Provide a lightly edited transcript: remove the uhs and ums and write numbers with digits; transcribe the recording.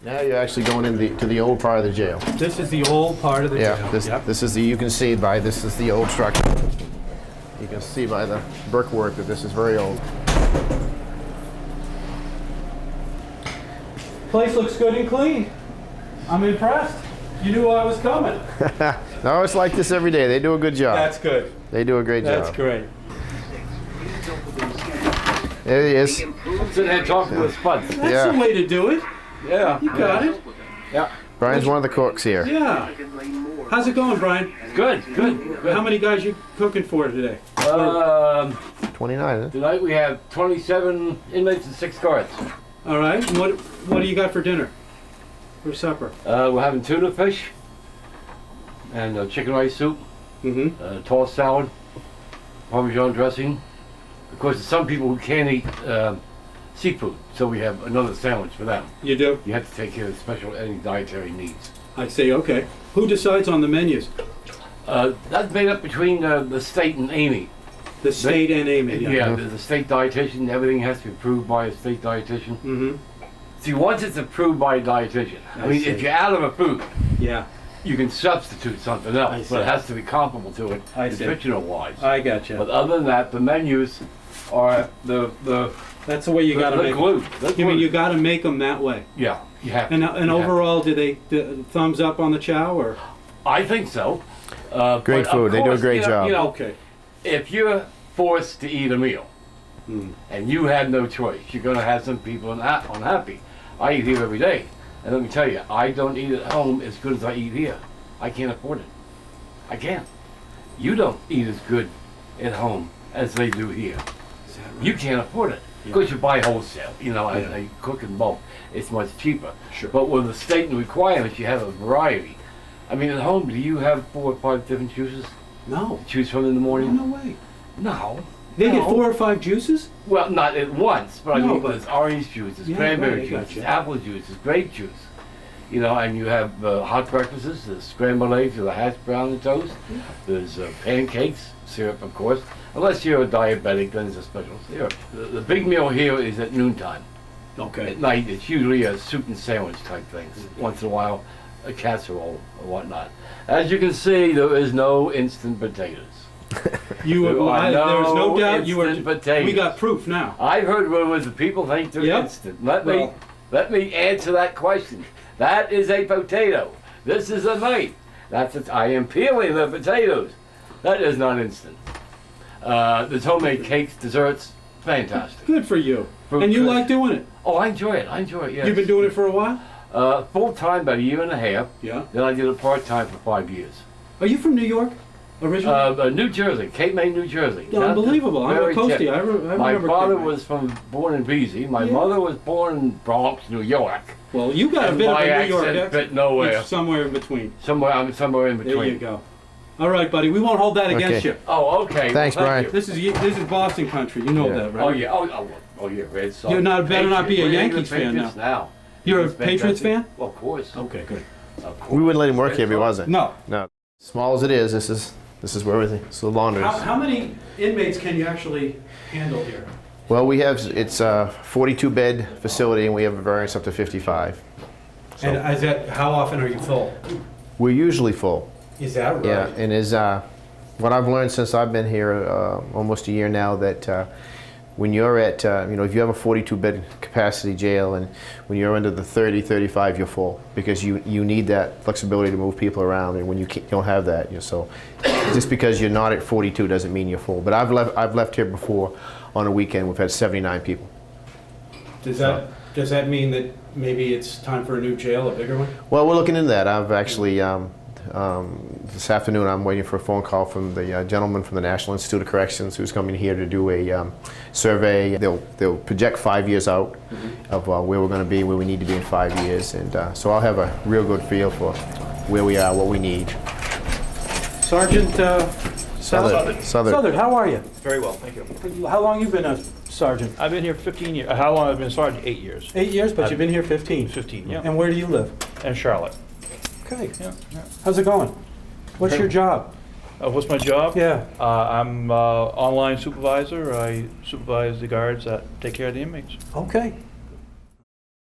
Now you're actually going to the old part of the jail. This is the old part of the jail. Yeah, this is the, you can see by, this is the old structure. You can see by the brickwork that this is very old. Place looks good and clean. I'm impressed. You knew I was coming. No, it's like this every day. They do a good job. That's good. They do a great job. That's great. There he is. Sitting there talking with Spuds. That's the way to do it. Yeah. You got it. Yeah. Brian's one of the cooks here. Yeah. How's it going, Brian? Good, good. How many guys you cooking for today? 29, huh? Tonight we have 27 inmates and 6 guards. All right. And what do you got for dinner? For supper? We're having tuna fish and chicken rice soup, tossed salad, Parmesan dressing. Of course, there's some people who can't eat seafood, so we have another sandwich for them. You do? You have to take care of any dietary needs. I see. Okay. Who decides on the menus? That's made up between the state and Amy. The state and Amy. Yeah, there's a state dietitian. Everything has to be approved by a state dietitian. See, once it's approved by a dietitian, I mean, if you're out of a food, you can substitute something else, but it has to be comparable to it, nutritional-wise. I gotcha. But other than that, the menus are the That's the way you got to make glue. You mean you got to make them that way? Yeah, you have. And overall, do they thumbs up on the chow or? I think so. Great food. They do a great job. You know, Okay. if you're forced to eat a meal and you have no choice, you're going to have some people unhappy. I eat here every day, and let me tell you, I don't eat at home as good as I eat here. I can't afford it. I can't. You don't eat as good at home as they do here. You can't afford it. Because you buy wholesale, you know, and they cook in bulk. It's much cheaper. Sure. But with the state and requirements, you have a variety. I mean, at home, do you have 4 or 5 different juices No. to choose from in the morning? No way. No. They get 4 or 5 juices? Well, not at once, but I No, mean, but- there's orange juice, there's Yeah, cranberry right, I juice, gotcha. there's apple juice, there's grape juice. You know, and you have hot breakfasts, there's scrambled eggs with a hash brown and toast. There's pancakes, syrup, of course. Unless you're a diabetic, then it's a special syrup. The big meal here is at noontime. Okay. At night, it's usually a soup and sandwich type things. Once in a while, a casserole or whatnot. As you can see, there is no instant potatoes. There's no doubt you were. instant potatoes. We got proof now. I've heard rumors that people think they're instant. Let me answer that question. That is a potato. This is a knife. I am peeling the potatoes. That is not instant. There's homemade cakes, desserts, fantastic. Good for you. Fruit And you crisp. like doing it? Oh, I enjoy it. I enjoy it. Yes. You've been doing it for a while? Full time, about 1.5 years. Yeah. Then I did it part time for 5 years. Are you from New York originally? New Jersey, Cape May, New Jersey. Unbelievable. I'm a Very coastie. tip. I remember My father Cape May. was born in Beezy. My mother was born in Bronx, New York. Well, you got a And bit of my a New York accent fit nowhere. It's somewhere in between. I'm somewhere in between. There you go. All right, buddy. We won't hold that against you. Oh, okay. Thanks, well, Brian. you. This is Boston country. You know that, right? Oh yeah. Oh yeah. Red Sox. You better not be a We're Yankees the fan Patriots now. You're a It's Patriots fan? fantastic. Well, of course. Okay, good. Of course. We wouldn't let him work here if he wasn't. No. No. Small as it is, this is where everything. So the laundry. How many inmates can you actually handle here? Well, it's a 42-bed facility, and we have a variance up to 55. So And how often are you full? we're usually full. Is that right? Yeah, and what I've learned since I've been here almost a year now, that when you're at, if you have a 42-bed capacity jail, and when you're under the 30, 35, you're full, because you need that flexibility to move people around, and when you don't have that, so just because you're not at 42 doesn't mean you're full. But I've left here before on a weekend. We've had 79 people. Does that mean that maybe it's time for a new jail, a bigger one? Well, we're looking into that. I've actually, this afternoon, I'm waiting for a phone call from the gentleman from the National Institute of Corrections who's coming here to do a survey. They'll project 5 years out of where we're going to be, where we need to be in 5 years. And so I'll have a real good feel for where we are, what we need. Sergeant Southern. how are you? Very well, thank you. How long you been a sergeant? I've been here 15 years. How long have I been sergeant? 8 years. 8 years, but you've been here 15. 15, yeah. And where do you live? And Charlotte. Okay. Yeah. How's it going? What's your job? What's my job? Yeah. I'm online supervisor. I supervise the guards that take care of the inmates. Okay.